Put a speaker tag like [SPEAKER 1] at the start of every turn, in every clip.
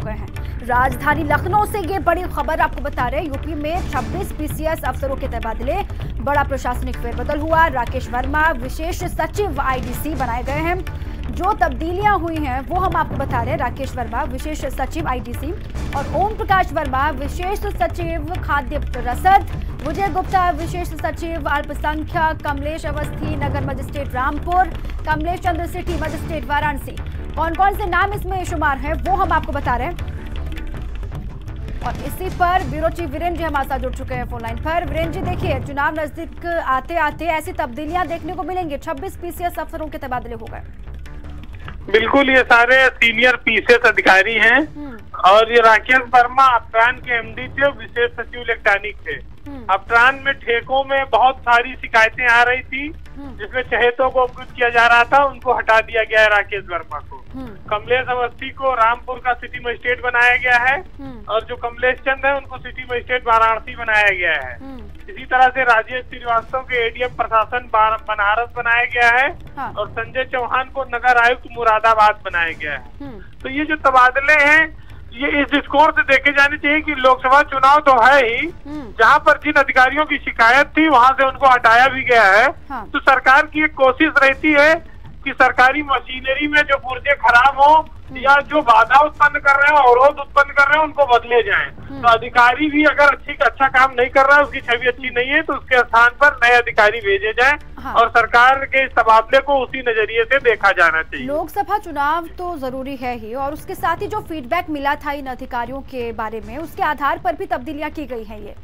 [SPEAKER 1] गए हैं। राजधानी लखनऊ से ये बड़ी खबर आपको बता रहे हैं। यूपी में 26 पीसीएस अफसरों के तबादले, बड़ा प्रशासनिक फेरबदल हुआ। राकेश वर्मा विशेष सचिव आईडीसी बनाए गए हैं। जो तब्दीलियां हुई हैं वो हम आपको बता रहे हैं। राकेश वर्मा विशेष सचिव आईडीसी और ओम प्रकाश वर्मा विशेष सचिव खाद्य रसद, विजय गुप्ता विशेष सचिव अल्पसंख्यक, कमलेश अवस्थी नगर मजिस्ट्रेट रामपुर, कमलेश चंद्र सेठी मजिस्ट्रेट वाराणसी। कौन कौन से नाम इसमें शुमार हैं वो हम आपको बता रहे हैं। और इसी पर ब्यूरो चीफ वीरेंद्र जी हमारे साथ जुड़ चुके हैं फोन लाइन पर। वीरेंद्र जी, देखिए चुनाव नजदीक आते आते ऐसी तब्दीलियां देखने को मिलेंगी। 26 पीसीएस अफसरों के तबादले हो गए।
[SPEAKER 2] बिल्कुल, ये सारे सीनियर पीसीएस अधिकारी हैं और ये राकेश वर्मा अपट्रान के एमडी थे, विशेष सचिव इलेक्ट्रॉनिक थे। अपट्रान में ठेकों में बहुत सारी शिकायतें आ रही थी जिसमें चहेतों को अपकृत किया जा रहा था, उनको हटा दिया गया है राकेश वर्मा को। कमलेश अवस्थी को रामपुर का सिटी मजिस्ट्रेट बनाया गया है और जो कमलेश चंद है उनको सिटी मजिस्ट्रेट वाराणसी बनाया गया है। इसी तरह से राजेश श्रीवास्तव के एडीएम प्रशासन बनारस बनाया गया है और संजय चौहान को नगर आयुक्त मुरादाबाद बनाया गया है। तो ये जो तबादले हैं ये इस दृष्टिकोण से देखे जाने चाहिए कि लोकसभा चुनाव तो है ही, जहां पर जिन अधिकारियों की शिकायत थी वहां से उनको हटाया भी गया है। तो सरकार की एक कोशिश रहती है कि सरकारी मशीनरी में जो पुर्जे खराब हो या जो बाधा उत्पन्न कर रहे हैं, अवरोध उत्पन्न कर रहे हैं, उनको बदले जाएं। तो अधिकारी भी अगर अच्छा काम नहीं कर रहा है, उसकी छवि अच्छी नहीं है, तो उसके स्थान पर नए अधिकारी भेजे जाएं और सरकार के इस तबादले को उसी नजरिए से देखा जाना चाहिए।
[SPEAKER 1] लोकसभा चुनाव तो जरूरी है ही और उसके साथ ही जो फीडबैक मिला था इन अधिकारियों के बारे में, उसके आधार पर भी तब्दीलियां की गई हैं। ये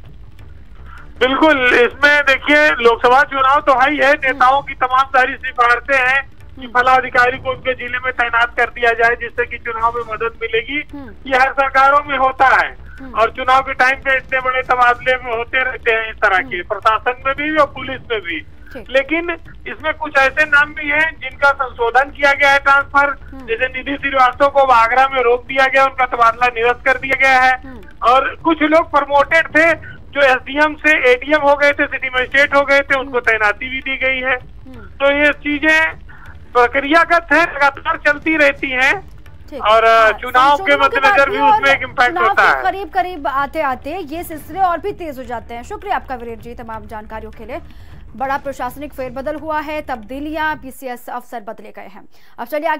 [SPEAKER 2] बिल्कुल, इसमें देखिए लोकसभा चुनाव तो है ही है, नेताओं की तमाम सारी सिफारिशें हैं कि फला अधिकारी को उनके जिले में तैनात कर दिया जाए जिससे कि चुनाव में मदद मिलेगी। ये हर सरकारों में होता है और चुनाव के टाइम पे इतने बड़े तबादले में होते रहते हैं इस तरह के, प्रशासन में भी और पुलिस में भी। लेकिन इसमें कुछ ऐसे नाम भी हैं जिनका संशोधन किया गया है, ट्रांसफर। जैसे निधि श्रीवास्तव को आगरा में रोक दिया गया, उनका तबादला निरस्त कर दिया गया है। और कुछ लोग प्रमोटेड थे जो एसडीएम से एडीएम हो गए थे, सिटी मजिस्ट्रेट हो गए थे, उनको तैनाती भी दी गई है। तो ये चीजें प्रक्रियागत है, लगातार चलती रहती हैं और चुनाव के मद्देनजर भी उसमें एक इम्पैक्ट होता है।
[SPEAKER 1] करीब करीब आते आते ये सिलसिले और भी तेज हो जाते हैं। शुक्रिया आपका वीरेंद्र जी तमाम जानकारियों के लिए। बड़ा प्रशासनिक फेरबदल हुआ है, तब्दीलियां, पीसीएस अफसर बदले गए हैं। अब चलिए आगे।